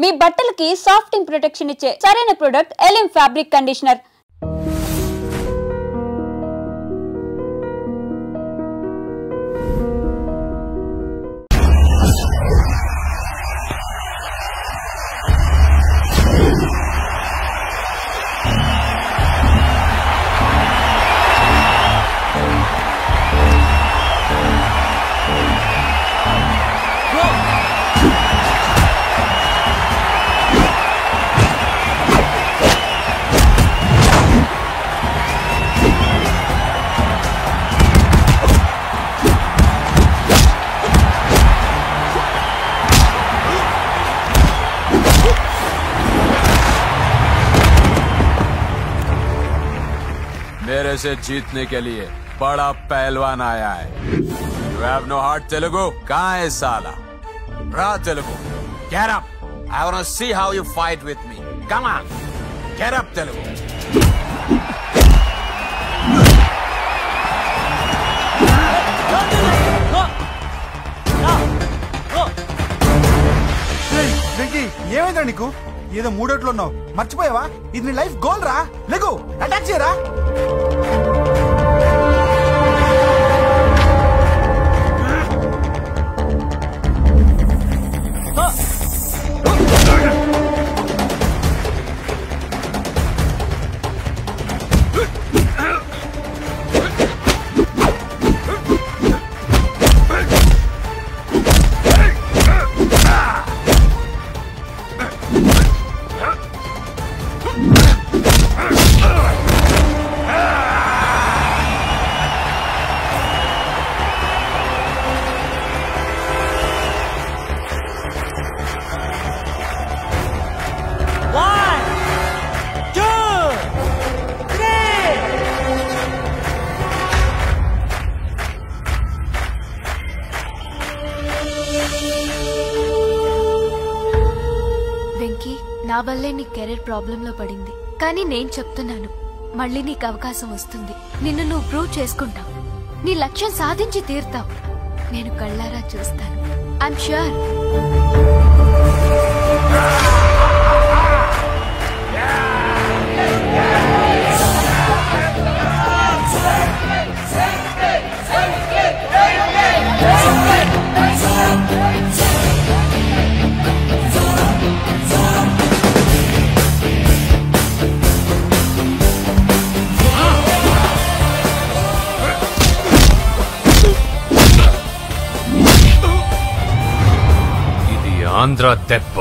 మీ బట్టలకి సాఫ్టింగ్ ప్రొటెక్షన్ ఇచ్చే సరైన ప్రొడక్ట్ ఎలిమ్ ఫ్యాబ్రిక్ కండిషనర్. मेरे से जीतने के लिए बड़ा पहलवान आया है. You have no heart, Telugu? कहाँ है साला? Ra Telugu, get up. I want to see how you fight with me. Come on, get up, Telugu. Venky ఏమైందా నీకు? ఏదో మూడోట్లో ఉన్నావు, మర్చిపోయావా? ఇది నీ లైఫ్ గోల్ రా. లేకు, అటాక్ చేయరా. నా వల్లే నీ కెరీర్ ప్రాబ్లం లో పడింది. కానీ నేను చెప్తున్నాను, మళ్ళీ నీకు అవకాశం వస్తుంది. నిన్ను నువ్వు ప్రూవ్ చేసుకుంటావు. నీ లక్ష్యం సాధించి తీరుతావు. నేను కళ్ళారా చూస్తాను. I'm sure. ఆంధ్ర దెబ్బ.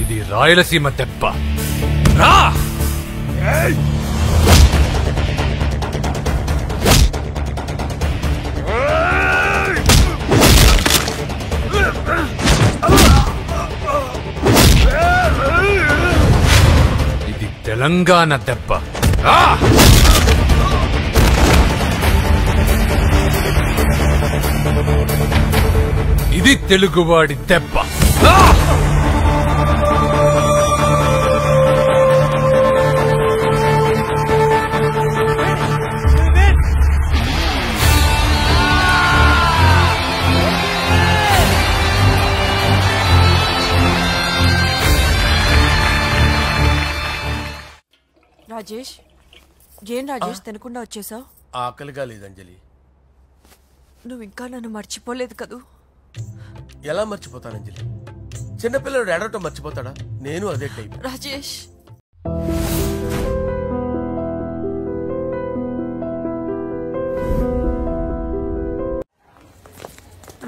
ఇది రాయలసీమ దెబ్బ. రా! ఇది తెలంగాణ దెబ్బ. రా! ఇది తెలుగువాడి దెబ్బ. రాజేష్, ఏం రాజేష్ తినకుండా వచ్చేసావు? ఆకలిగా లేదంజలి. నువ్వు ఇంకా నన్ను మర్చిపోలేదు కదూ? ఎలా మర్చిపోతానంజలి? చిన్నపిల్లడు ఏడవటం మర్చిపోతాడా? నేను అదే టైప్. రాజేష్,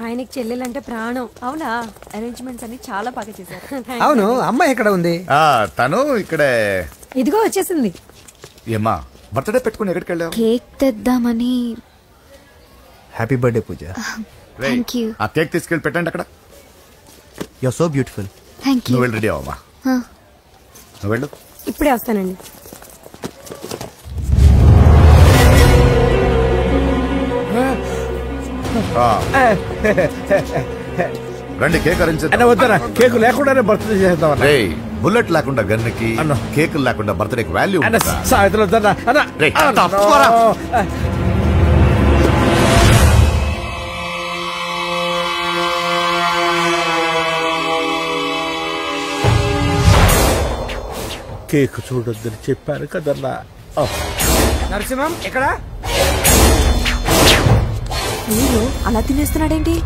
ఆయనకి చెల్లెలంటే ప్రాణం. అవునా? అరేంజ్మెంట్స్ అన్ని చాలా బాగా చేశారు. అవును, అమ్మాయి ఎక్కడ ఉంది? తను ఇక్కడే. ఇదిగో వచ్చేసింది. ఏమ్మా, బర్త్డే పెట్టుకుని ఎక్కడికి వెళ్ళావు? కేక్ తెద్దామని. Happy birthday Pooja. Thank you. ఆ కేక్ తీసుకెళ్ళి పెట్టండి అక్కడ. You are so beautiful. Thank you. నువ్వు వెళ్ళి రెడీ అవ్వమ్మా. నువ్వు వెళ్ళు. ఇప్పుడే వస్తానండి. రండి, కేక్ అరేంజ్ వద్దరా, కేక్ లేకుండానే బర్త్డే చేద్దాం. బుల్లెట్ లేకుండా గన్నుకి, కేకులు లేకుండా బర్త్డేకి వాల్యూ. కేక్ చూడొద్దని చెప్పాను కదన్నా. నరసింహం ఎక్కడ? మీరు అలా తినేస్తున్నాడేంటి?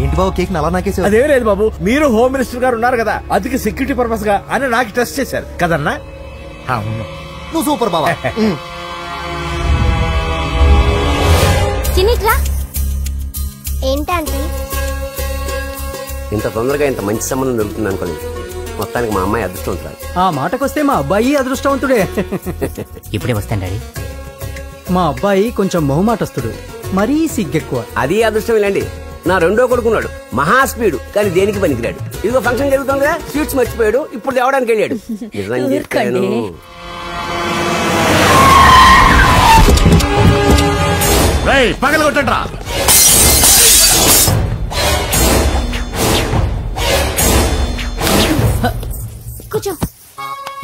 ఏంటి బాబు కేక్ అలా నాకేసి? అదే లేదు బాబు, మీరు హోమ్ మినిస్టర్ గారు ఉన్నారు కదా, అందుకే సెక్యూరిటీ పర్పస్ గా అని నాకు టెస్ట్ చేశారు కదన్నా. నువ్వు సూపర్ బాబా. చిన్నిట్రా. ఏంటంటే ఇంత తొందరగా ఇంత మంచి సంబంధం దొరుకుతుంది అనుకోలేదు. మొత్తానికి మా అమ్మాయి అదృష్టవంతురాలు. ఆ మాటకొస్తే మా అబ్బాయి అదృష్టవంతుడే. ఇప్పుడే వస్తాను డాడీ. మా అబ్బాయి కొంచెం మొహమాటస్తుడు, మరీ సిగ్గెక్కువ. అది అదృష్టం ఇలాండి. నా రెండో కొడుకున్నాడు, మహా స్పీడు, కానీ దేనికి పనికిరాడు. ఇదిగో ఫంక్షన్ జరుగుతుంది కదా, స్వీట్స్ మర్చిపోయాడు, ఇప్పుడు తేవడానికి వెళ్ళాడు. నిజం చెప్పాను. పగల కొట్టండి రా. కూర్చో.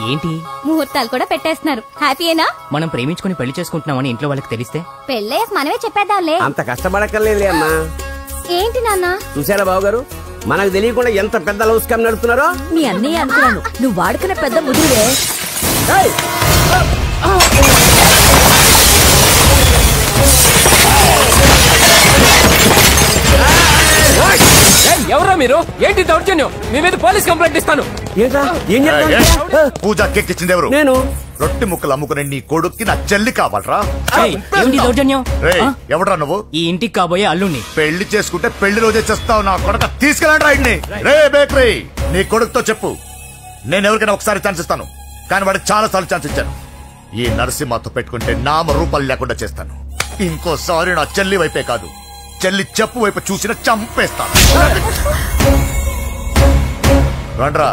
ఏంటి ముహూర్తాలు కూడా పెట్టేస్తున్నారు. హ్యాపీయేనా? మనం ప్రేమించుకుని పెళ్లి చేసుకుంటున్నామని ఇంట్లో వాళ్ళకి తెలిస్తే పెళ్ళయ్యాక మనమే చెప్పేద్దాంలే. అంత కష్టపడక్కర్లేదులే అమ్మా. ఏంటి నాన్న? చూసారా బాబు గారు, మనకు తెలియకుండా ఎంత పెద్ద లవ్ స్కామ్ నడుపుతున్నారో. నీ అన్నయ్య అనుకున్నాను, నువ్వు వాడుకునే పెద్ద ముదురువే. ఎవరా మీరు? ఏంటి దౌర్జన్యం? మీ మీద పోలీస్ కంప్లైంట్ ఇస్తాను. పూజ కేక్ ఇచ్చింది ఎవరు? నేను. రొట్టె ముక్కలు అమ్ముకునే నీ కొడుక్కి నా చెల్లి కావాలరా? దౌర్జన్యం? ఎవడరా నువ్వు? ఈ ఇంటికి కాబోయే అల్లుణ్ణి. పెళ్లి చేసుకుంటే పెళ్లి రోజే చేస్తావు నా కొడుక. తీసుకెళ్ళండి. రే బేకరీ, నీ కొడుకుతో చెప్పు, నేను ఎవరికైనా ఒకసారి ఛాన్స్ ఇస్తాను, కానీ వాడికి చాలా సార్లు ఛాన్స్ ఇచ్చాను. ఈ నరసింహతో పెట్టుకుంటే నామ రూపాలు లేకుండా చేస్తాను. ఇంకోసారి నా చెల్లి వైపే కాదు, చెల్లి చెప్పు వైపు చూసిన చంపేస్తాను. రండ్రా.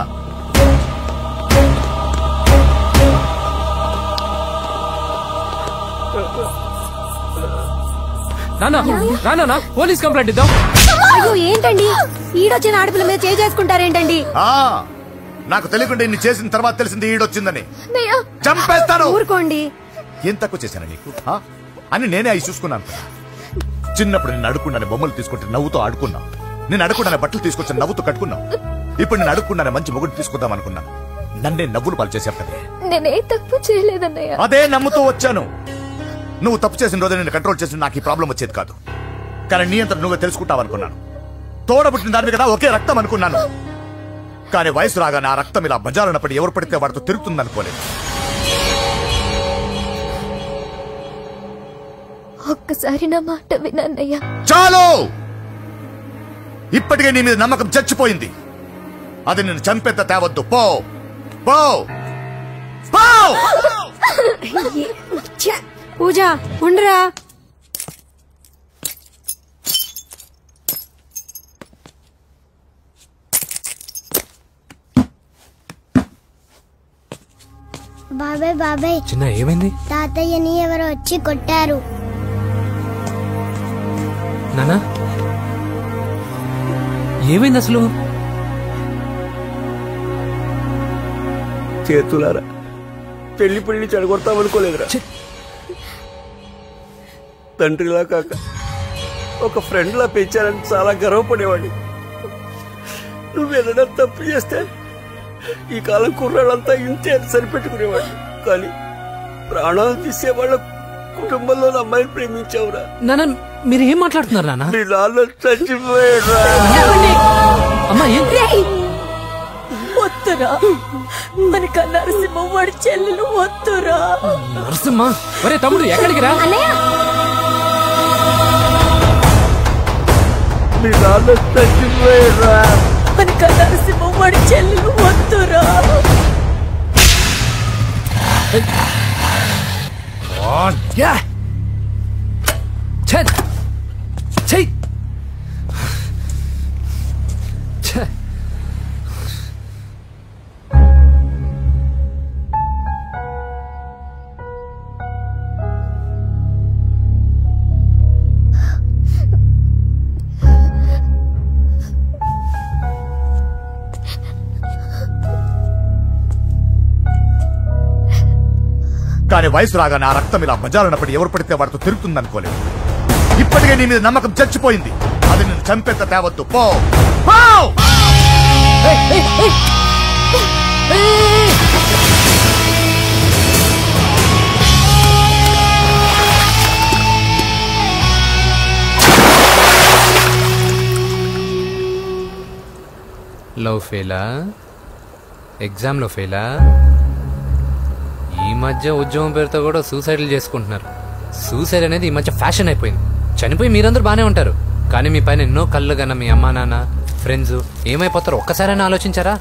నానా పోలీస్ కంప్లైంట్ ఇద్దాం. అయ్యో ఏంటండి, ఈడొచ్చిన ఆడపిల్ల మీద చేసుకుంటారేంటండి? నాకు తెలియకుండా ఇన్ని చేసిన తర్వాత తెలిసింది ఈడొచ్చిందని. చంపేస్తాను. ఊరుకోండి. ఏం తక్కువ చేశాను నీకు అని నేనే అవి చూసుకున్నాను. చిన్నప్పుడు నేను అడుక్కున్నాను బొమ్మలు తీసుకుంటే నవ్వుతో ఆడుకున్నా, నేను అడుక్కున్నాను బట్టలు తీసుకొచ్చి నవ్వుతో కట్టుకున్నా. ఇప్పుడు నేను అడుక్కున్నాను మంచి మొగుడు తీసుకుందాం అనుకున్నాను, నన్నే నవ్వులు పాలు చేశావు కదా. నేనే తప్పు చేయలేదన్నయ్య. అదే నమ్ముతూ వచ్చాను. నువ్వు తప్పు చేసిన రోజు నేను కంట్రోల్ చేసిన నాకు ఈ ప్రాబ్లం వచ్చేది కాదు. కానీ నీ అంతా నువ్వే తెలుసుకుంటావు అనుకున్నాను. తోడబుట్టిన దాని కదా ఒకే రక్తం అనుకున్నాను. కానీ వయసు రాగానే ఆ రక్తం ఇలా బజారునప్పుడు ఎవరు పడితే వాడితో తిరుగుతుంది అనుకోలేదు. ఒక్కసారి నా మాట వినన్నయ్య. చాలు, ఇప్పటికే నీ మీద నమ్మకం చచ్చిపోయింది. అది నేను చంపేంత తేవద్దు. పో పో పో. పూజ ఉండరా. బాబాయ్ బాబాయ్, చిన్న ఏమైంది? తాతయ్యని ఎవరో వచ్చి కొట్టారు. నానా ఏమైంది అసలు? చేతులారా పెళ్లి పెళ్లి చెడగొడతామనుకోలేదురా. తండ్రిలా కాక ఒక ఫ్రెండ్ లా పెంచాలని చాలా గర్వపడేవాడిని. నువ్వేదైనా తప్పు చేస్తే ఈ కాలం కుర్రాళ్ళంతా ఇంతే సరిపెట్టుకునేవాడిని. కానీ ప్రాణాలు తీసేవాళ్ళ కుటుంబంలో అమ్మాయిని ప్రేమించావురా. నాన్న మీరు ఏం మాట్లాడుతున్నారు నాన్న? మీ నాన్న చచ్చిపోయాడురా. వద్దురా, మనకు నరసింహ వాడి చెల్లెలు వద్దురా. నరసింహ ఒరే తమ్ముడు ఎక్కడికి రా. మీ నాన్న చచ్చిపోయాడురా. మనకు నరసింహ వాడి చెల్లెలు వద్దురా. కానీ వయసు రాగానే ఆ రక్తం ఇలా బజారునప్పుడు ఎవరు పడితే వాడితో తిరుగుతుంది అనుకోలేదు. ఇప్పటికే నీ మీద నమ్మకం చచ్చిపోయింది. అది నేను చంపేంత తేవద్దు. పో పో. లవ్ ఫెయిలా, ఎగ్జామ్లో ఫెయిలా, ఈ మధ్య ఉద్యోగం పేరుతో కూడా సూసైడ్లు చేసుకుంటున్నారు. సూసైడ్ అనేది ఈ మధ్య ఫ్యాషన్ అయిపోయింది. చనిపోయి మీరందరూ బాగానే ఉంటారు, కానీ మీ పైన ఎన్నో కళ్ళు కన్నా మీ అమ్మా నాన్న ఫ్రెండ్స్ ఏమైపోతారో ఒక్కసారైనా ఆలోచించారా?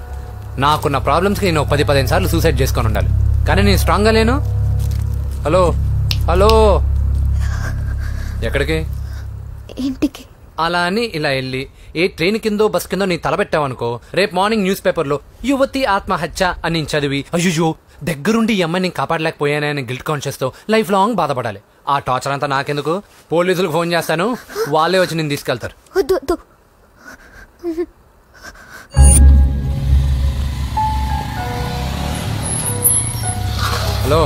నాకున్న ప్రాబ్లమ్స్కి నేను 10-15 సార్లు సూసైడ్ చేసుకొని ఉండాలి, కానీ నేను స్ట్రాంగ్గా లేను. హలో హలో, ఎక్కడికి? ఇంటికి. అలా అని ఇలా వెళ్ళి ఏ ట్రైన్ కిందో బస్ కిందో నీ తలపెట్టావనుకో, రేపు మార్నింగ్ న్యూస్ పేపర్లో యువతి ఆత్మహత్య అని చదివి అయ్యో దగ్గరుండి ఈ అమ్మాయిని నేను కాపాడలేకపోయానని గిల్ట్ కాన్షియస్ తో లైఫ్ లాంగ్ బాధపడాలి. ఆ టార్చర్ అంతా నాకెందుకు? పోలీసులకు ఫోన్ చేస్తాను, వాళ్ళే వచ్చి నేను తీసుకెళ్తారు. హలో,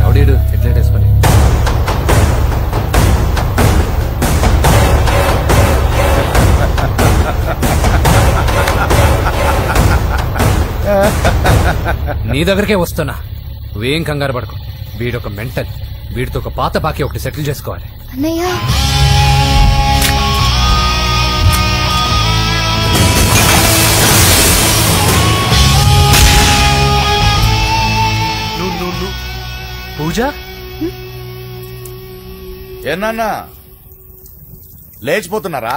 ఎవడీడు హెడ్లైట్ వేసుకొని? నీ దగ్గరకే వస్తున్నా, నువ్వేం కంగారు పడకు. వీడొక మెంటల్, వీడితో ఒక పాత బాకీ ఒకటి సెటిల్ చేసుకోవాలి. అన్నయ్య పూజ ఏనా లేచిపోతున్నారా?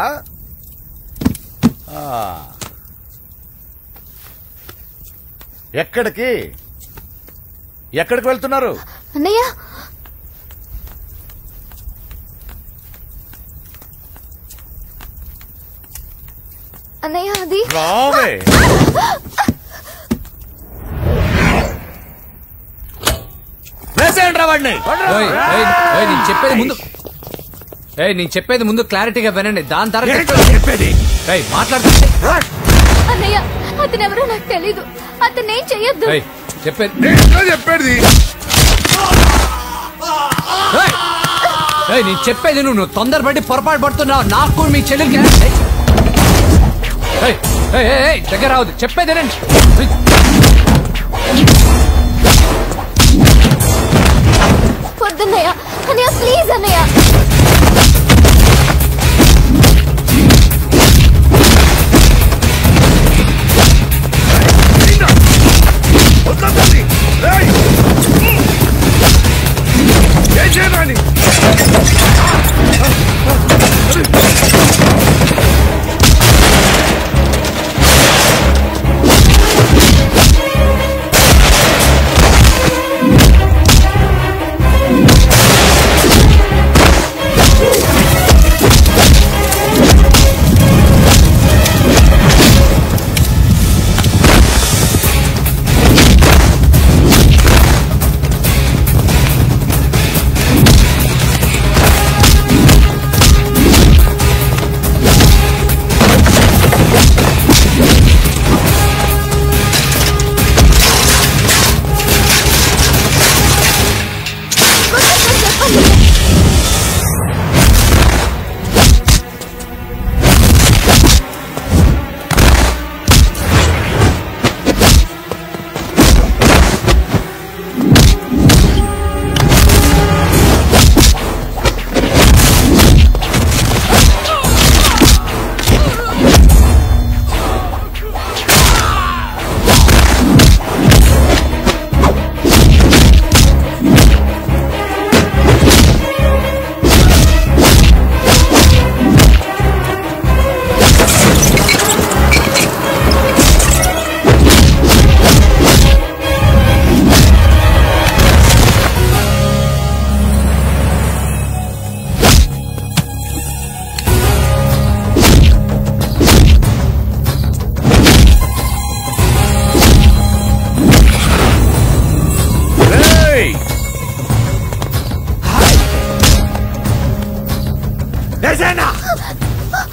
ఎక్కడికి ఎక్కడికి వెళ్తున్నారు? అన్నయ్య అన్నయ్య అది రావే. నేను చెప్పేది ముందు క్లారిటీగా వినండి, దాని తర్వాత చెప్పేది మాట్లాడుతుంది. అన్నయ్య అతనెవరో నాకు తెలీదు, అతనేం చెయ్యొద్దు. చెప్పేది నేను చెప్పేది నువ్వు తొందరపడి పొరపాటు పడుతున్నావు. నాకు మీ చెల్లెలకి దగ్గర రావద్దు, చెప్పేదేనండి. వద్దన్నయ్య, అన్నయ్య ప్లీజ్ అన్నయ్య.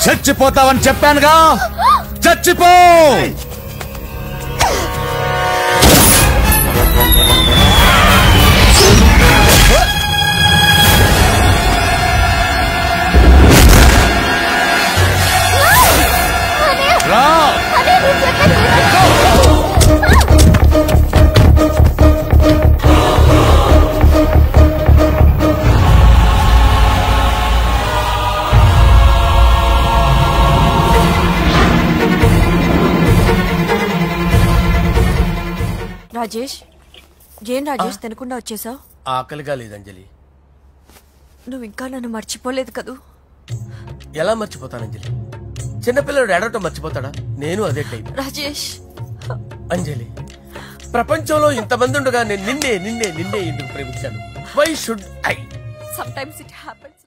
చచ్చిపోతావని చెప్పానుగా, చచ్చిపో. రాజేష్ ఏం రాజేష్ తినకుండా వచ్చేసావు? ఆకలిగా లేదు అంజలి. నువ్వు ఇంకా నన్ను మర్చిపోలేదు కదూ? ఎలా మర్చిపోతాను అంజలి? చిన్నపిల్లడు ఏడవటం మర్చిపోతాడా? నేను అదే టైప్. రాజేష్ అంజలి, ప్రపంచంలో ఇంతమంది ఉండగా నేను నిన్నే నిన్నే నిన్నే ఎందుకు ప్రేమించాను? Why should I? Sometimes it happens.